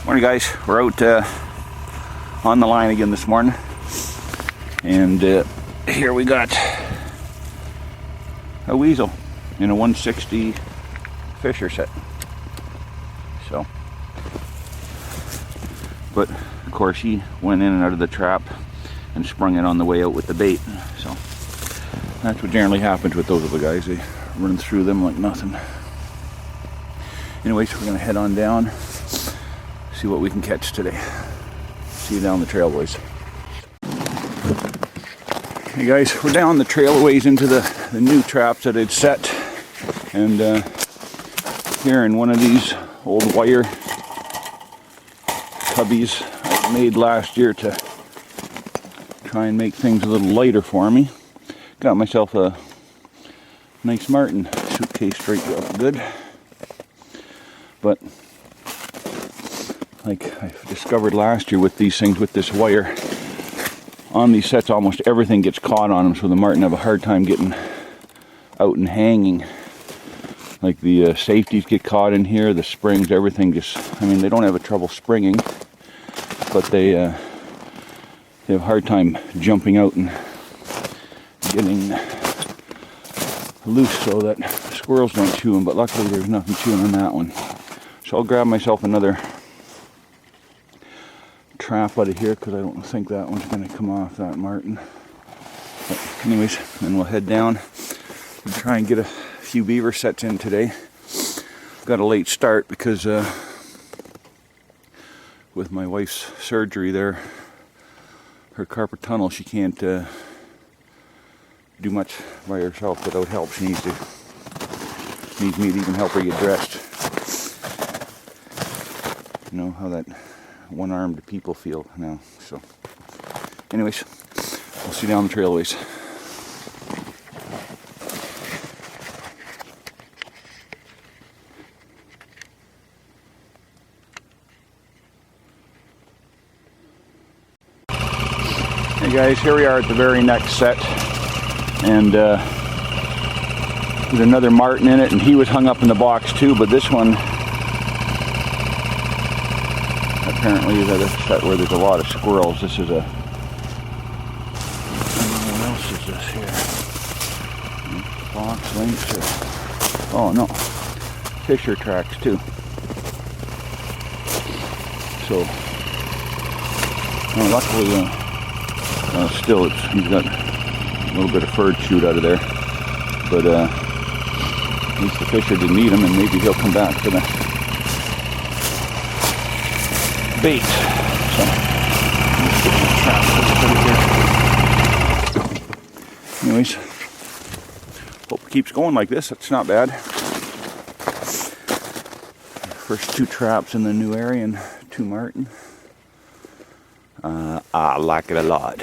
Morning guys, we're out on the line again this morning, and here we got a weasel in a 160 Fisher set. So, but of course he went in and out of the trap and sprung it on the way out with the bait. So that's what generally happens with those little guys. They run through them like nothing. Anyways, we're gonna head on down, see what we can catch today. See you down the trail, boys. Hey guys, we're down the trail a ways into the new traps that I'd set, and here in one of these old wire cubbies I made last year to try and make things a little lighter for me. Got myself a nice Martin suitcase straight up good. But like I discovered last year with these things, with this wire on these sets, almost everything gets caught on them, so the Martin have a hard time getting out and hanging. Like the safeties get caught in here, the springs, everything just, I mean, they don't have a trouble springing, but they have a hard time jumping out and getting loose so that squirrels don't chew them. But luckily there's nothing chewing on that one. So I'll grab myself another trap out of here, because I don't think that one's going to come off, that Martin. But anyways, then we'll head down and try and get a few beaver sets in today. Got a late start because with my wife's surgery there, her carpal tunnel, she can't do much by herself without help. She needs me to even help her get dressed. You know how that one-armed people feel now. So anyways, we'll see you down the trailways. Hey guys, here we are at the very next set, and there's another Martin in it, and he was hung up in the box too, but this one apparently is at a set where there's a lot of squirrels. This is a, I don't know, what else is this here? Fox, lynx, or, oh no, Fisher tracks too. So, well, luckily, still he's got a little bit of fur chewed out of there, but at least the Fisher didn't eat him, and maybe he'll come back for the bait. So let's get the trap here. Anyways, hope it keeps going like this. It's not bad. First two traps in the new area and two Martin. I like it a lot.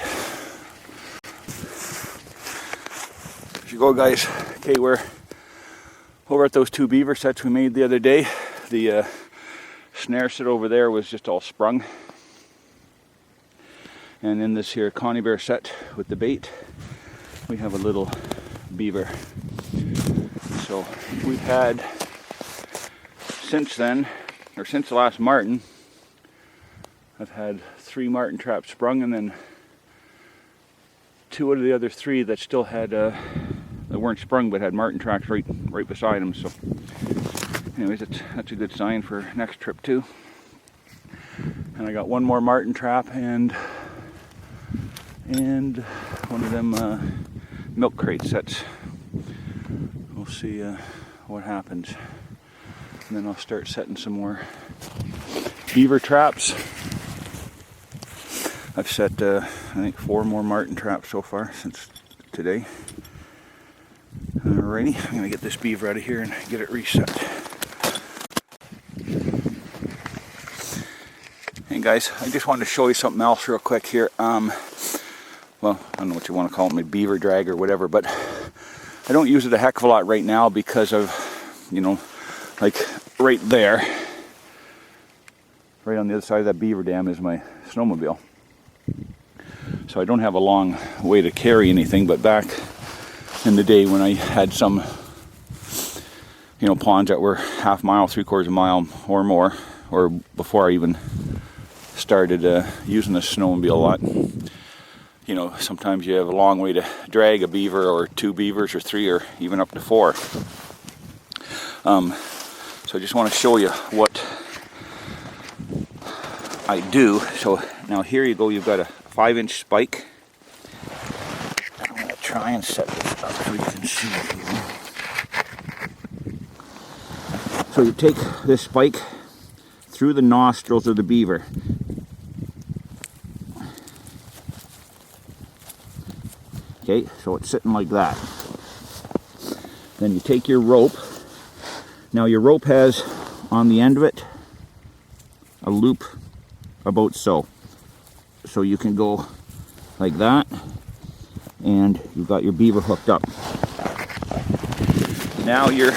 There you go, guys. Okay, we're over at those two beaver sets we made the other day. The snare set over there was just all sprung, and in this here Connie Bear set with the bait, we have a little beaver. So we've had, since then, or since the last Martin, I've had 3 Martin traps sprung, and then 2 out of the other 3 that still had that weren't sprung but had Martin tracks right beside them. So anyways, that's a good sign for next trip too. And I got 1 more Martin trap and one of them milk crate sets. We'll see what happens, and then I'll start setting some more beaver traps. I've set I think 4 more Martin traps so far since today. Alrighty, I'm gonna get this beaver out of here and get it reset. Hey guys, I just wanted to show you something else real quick here. Well, I don't know what you want to call it, my beaver drag or whatever, but I don't use it a heck of a lot right now because of, you know, like right there, right on the other side of that beaver dam is my snowmobile. So I don't have a long way to carry anything, but back in the day when I had some, you know, ponds that were half mile, 3/4 mile or more, or before I even started using the snowmobile a lot. You know, sometimes you have a long way to drag a beaver, or 2 beavers, or 3, or even up to 4. So I just want to show you what I do. So now here you go, you've got a 5-inch spike. I'm going to try and set this up so you can see it here. So you take this spike through the nostrils of the beaver. Okay, so it's sitting like that. Then you take your rope. Now your rope has on the end of it a loop about so. So you can go like that, and you've got your beaver hooked up. Now your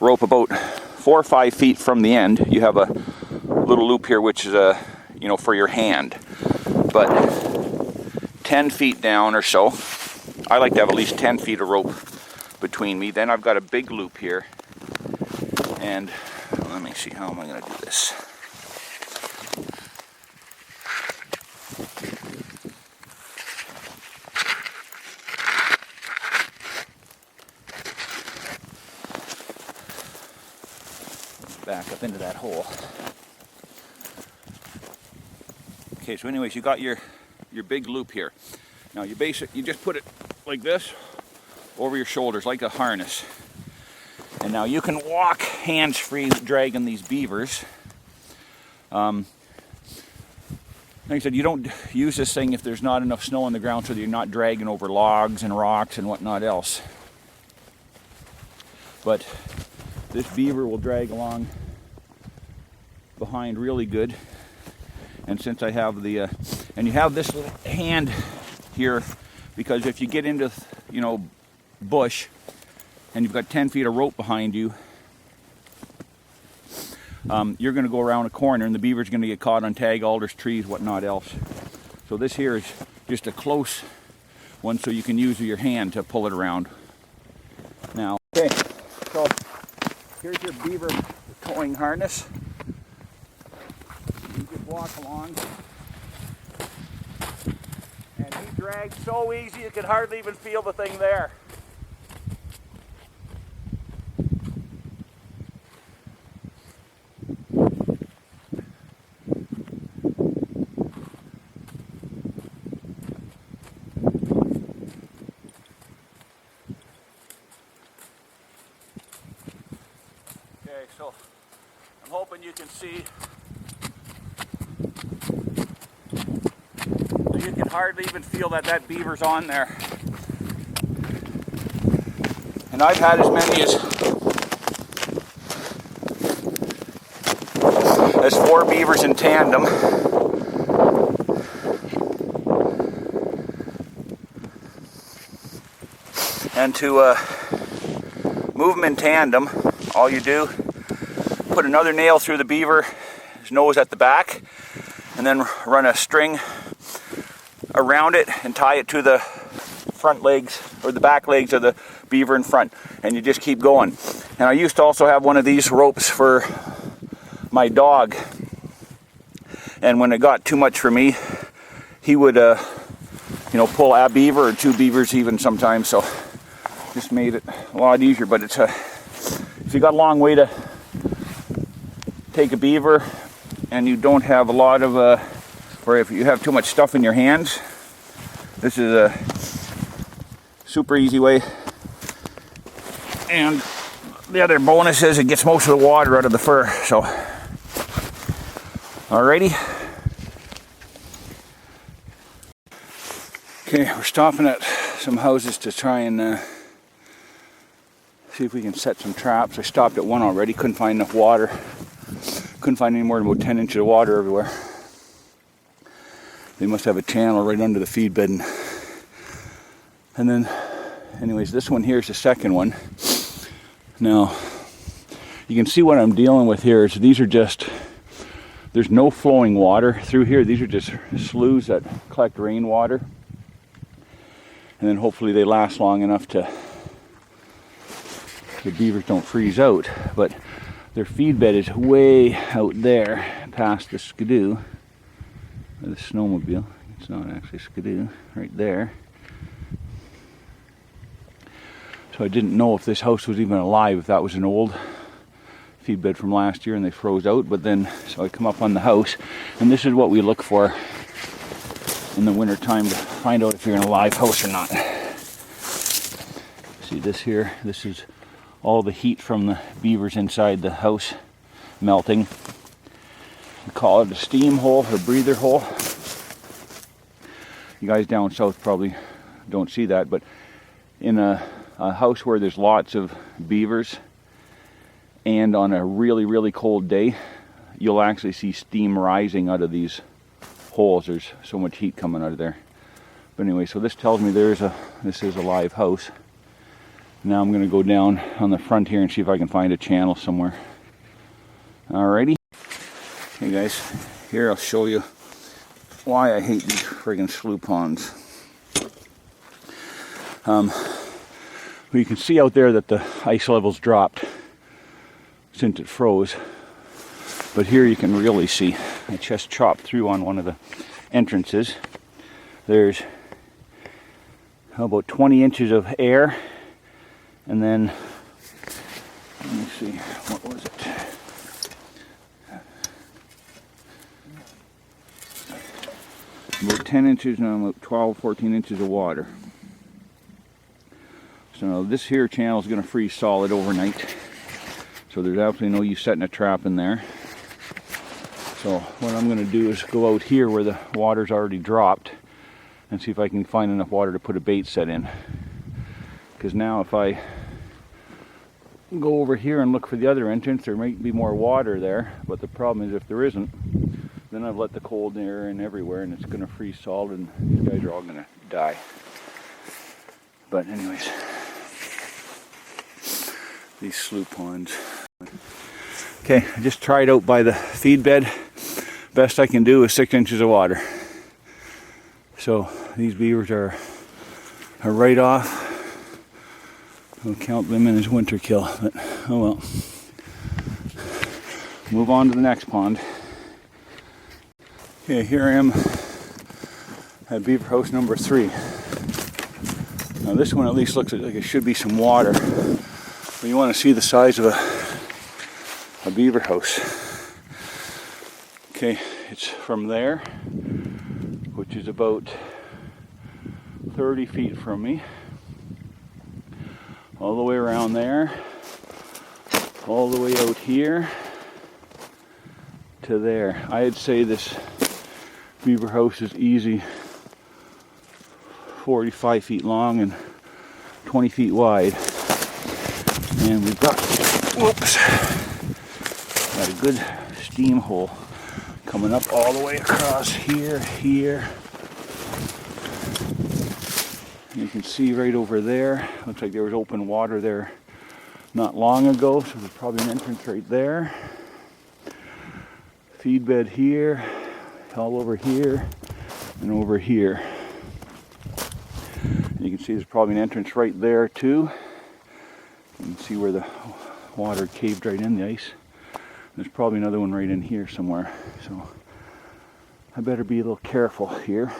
rope about 4 or 5 feet from the end, you have a little loop here, which is you know, for your hand. But 10 feet down or so, I like to have at least 10 feet of rope between me. Then I've got a big loop here, and let me see, how am I going to do this? Back up into that hole. Okay, so anyways, you got your big loop here. Now you just put it like this over your shoulders, like a harness. And now you can walk hands-free dragging these beavers. Like I said, you don't use this thing if there's not enough snow on the ground, so that you're not dragging over logs and rocks and whatnot else. But this beaver will drag along behind really good. And since I have the, and you have this little hand here, because if you get into, you know, bush, and you've got 10 feet of rope behind you, you're going to go around a corner, and the beaver's going to get caught on tag alders, trees, whatnot else. So this here is just a close one, so you can use your hand to pull it around. Now, okay, so here's your beaver towing harness. You just walk along, and he drags so easy you can hardly even feel the thing there. Okay, so I'm hoping you can see. You can hardly even feel that beaver's on there. And I've had as many as 4 beavers in tandem. And to move them in tandem, all you do, put another nail through the beaver's nose at the back, and then run a string around it and tie it to the front legs or the back legs of the beaver in front, and you just keep going. And I used to also have one of these ropes for my dog, and when it got too much for me, he would you know, pull a beaver or 2 beavers even sometimes. So just made it a lot easier. But it's if you got a long way to take a beaver and you don't have a lot of or if you have too much stuff in your hands, this is a super easy way. And the other bonus is it gets most of the water out of the fur. So, alrighty. Okay, we're stopping at some houses to try and see if we can set some traps. I stopped at one already, couldn't find enough water. Couldn't find any more than about 10 inches of water everywhere. They must have a channel right under the feed bed. And then, anyways, this one here is the second one. Now, you can see what I'm dealing with here is these are just, there's no flowing water through here. These are just sloughs that collect rainwater. And then hopefully they last long enough to, the beavers don't freeze out. But Their feed bed is way out there past the skidoo, or the snowmobile. It's not actually skidoo, right there. So I didn't know if this house was even alive, if that was an old feed bed from last year and they froze out. But then, so I come up on the house, and this is what we look for in the winter time to find out if you're in a live house or not. See this here? This is all the heat from the beavers inside the house melting. We call it a steam hole or breather hole. You guys down south probably don't see that, but in a house where there's lots of beavers and on a really, really cold day, you'll actually see steam rising out of these holes. There's so much heat coming out of there. But anyway, so this tells me this is a live house. Now I'm going to go down on the front here and see if I can find a channel somewhere. Alrighty. Hey guys, here I'll show you why I hate these friggin' slough ponds. Well, you can see out there that the ice level's dropped since it froze. But here you can really see. I just chopped through on one of the entrances. There's about 20 inches of air. And then, let me see, what was it? About 10 inches and about 12, 14 inches of water. So now this here channel is going to freeze solid overnight. So there's absolutely no use setting a trap in there. So what I'm going to do is go out here where the water's already dropped and see if I can find enough water to put a bait set in. Because now if I go over here and look for the other entrance, there might be more water there, but the problem is if there isn't, then I've let the cold air in everywhere and it's going to freeze solid and these guys are all going to die. But anyways, these slough ponds. Okay, I just tried out by the feed bed. Best I can do is 6 inches of water. So these beavers are right off. I'll count them in as winter kill, but oh well. Move on to the next pond. Okay, here I am at beaver house number 3. Now this one at least looks like it should be some water. But you want to see the size of a beaver house. Okay, it's from there, which is about 30 feet from me. All the way around there, all the way out here to there. I'd say this beaver house is easy 45 feet long and 20 feet wide. And we've got a good steam hole coming up all the way across here. You can see right over there, looks like there was open water there not long ago, so there's probably an entrance right there. Feed bed here, all over here, and over here. And you can see there's probably an entrance right there too. You can see where the water caved right in, the ice. There's probably another one right in here somewhere, so I better be a little careful here.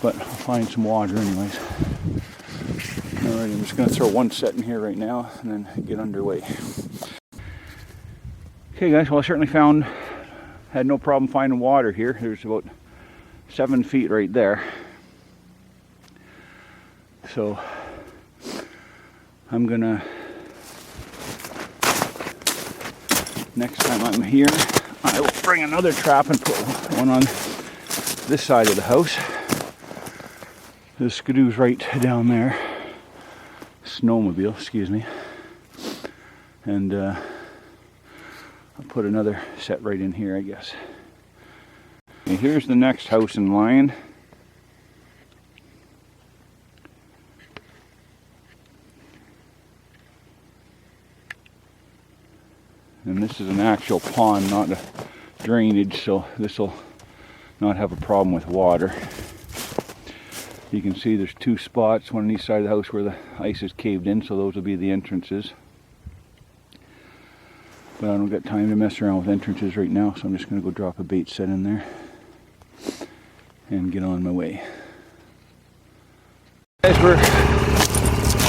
But I'll find some water anyways. Alright, I'm just going to throw one set in here right now and then get underway. Okay guys, well I certainly had no problem finding water here. There's about 7 feet right there. So I'm gonna, next time I'm here, I will bring another trap and put one on this side of the house. The skidoo's right down there. Snowmobile, excuse me. And I'll put another set right in here, I guess. Okay, here's the next house in line. And this is an actual pond, not a drainage, so this will not have a problem with water. You can see there's 2 spots, one on each side of the house where the ice is caved in, so those will be the entrances. But I don't got time to mess around with entrances right now, so I'm just going to go drop a bait set in there and get on my way. Guys, we're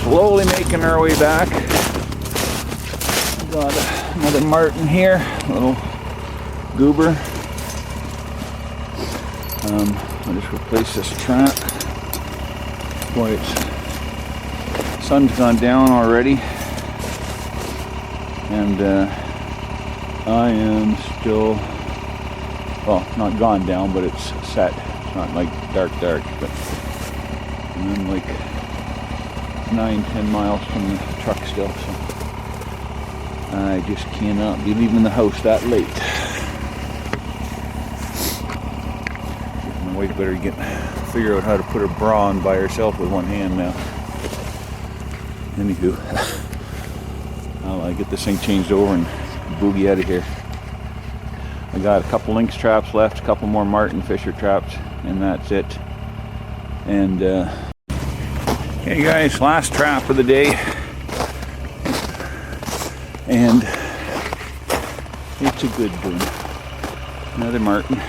slowly making our way back. Got another martin here, a little goober. I'll just replace this trap. Boy, sun's gone down already, and I am still, well, not gone down, but it's set. It's not like dark, but I'm in like 9-10 miles from the truck still, so I just cannot be leaving the house that late. My wife better figure out how to put her bra on by herself with one hand now. Anywho, I'll get this thing changed over and boogie out of here. I got a couple lynx traps left, a couple more martin fisher traps, and that's it. And okay guys, last trap of the day, and it's a good one. Another martin.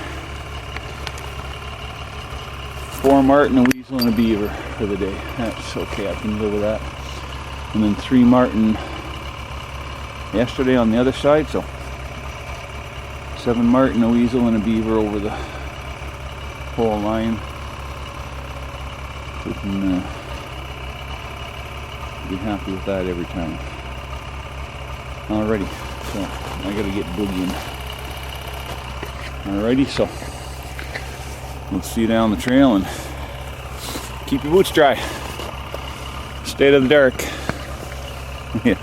4 martin, a weasel, and a beaver for the day. That's okay, I can live with that. And then 3 martin yesterday on the other side, so 7 martin, a weasel, and a beaver over the whole line. We can be happy with that every time. Alrighty, so I gotta get boogieing. Alrighty, so we'll see you down the trail, and keep your boots dry. Stay out of the dark. Yeah.